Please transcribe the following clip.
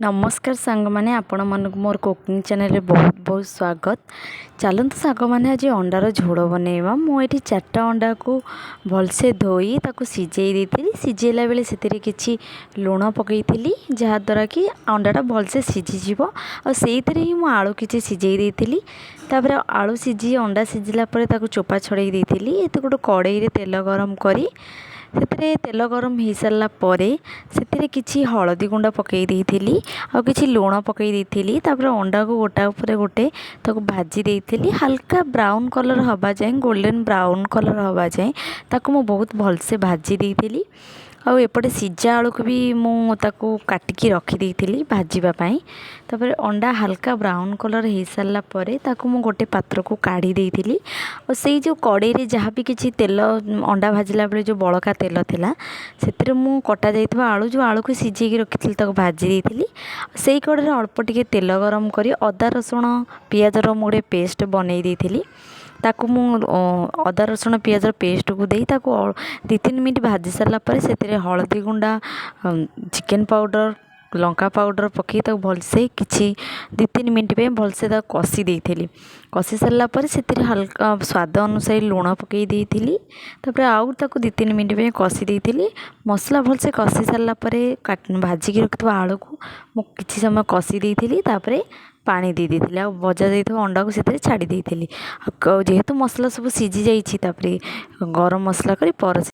नमस्कार सांग मैंने आपण मन मोर कुकिंग चैनल बहुत बहुत स्वागत। चलते सांग मैंने आज अंडार झोड़ बनइबा। मुझे 4टा अंडा को भलसे धोई ताको सिझे देती। सिझेला बेले से किसी लुण पकई जहाद्वारा कि अंडाटा भलसे सिझीज से ही मुझे आलू किसी सिझे देती। तापर आलू सिझी अंडा सिझिला चोपा छड़े देती। ये गोटे कड़ई तेल गरम करी से तेल गरम हो सारा पर से किसी हलदी गुंड पकई देती आ कि लुण पकई देती। तापर अंडा को गोटा उपर गोटे ताको भाजी देती हल्का ब्राउन कलर हवा जाए गोल्डन ब्राउन कलर हवा जाए ताको मु बहुत भलसे भाजी देती। आउ एपटे सिझा आलू को भी मुझे काटिकी रखी भाजवाई। तापर अंडा हल्का ब्राउन कलर हो सारा पर मु गोटे पात्र को काढ़ी देती और से जो कड़ई जहाँ भी किसी तेल अंडा भाजला बेले जो बड़का तेल थिला से मु कटा जाइथिबा आलू जो आलू को सिझेकी रखी भाजी देती। से कड़े अल्प टिके तेल गरम करी अदा रसुण पियाजर गोटे पेस्ट बनई देती। ताकू मु अदा रसुण पियाजर पेस्ट को दे ताकू 2-3 मिनट भाजी सारा पर से हलदी गुंडा चिकेन पाउडर लंका पाउडर पकई भलसे किसी 2-3 मिनट पे भलसे कषी देती। कषी सारा पर से हल्का स्वाद अनुसार लुण पकई देती। तापर आउ 2-3 मिनट पे कषी देती। मसला भलसे कषी सारा पर भाजिकी रखिथ आलू को मु किसी समय कषी देती। तापर पानी दे देती आ भजा जाइए अंडा को से छाड़ी देती। जेहेतु मसला सब सिझी जाइए गरम मसला कर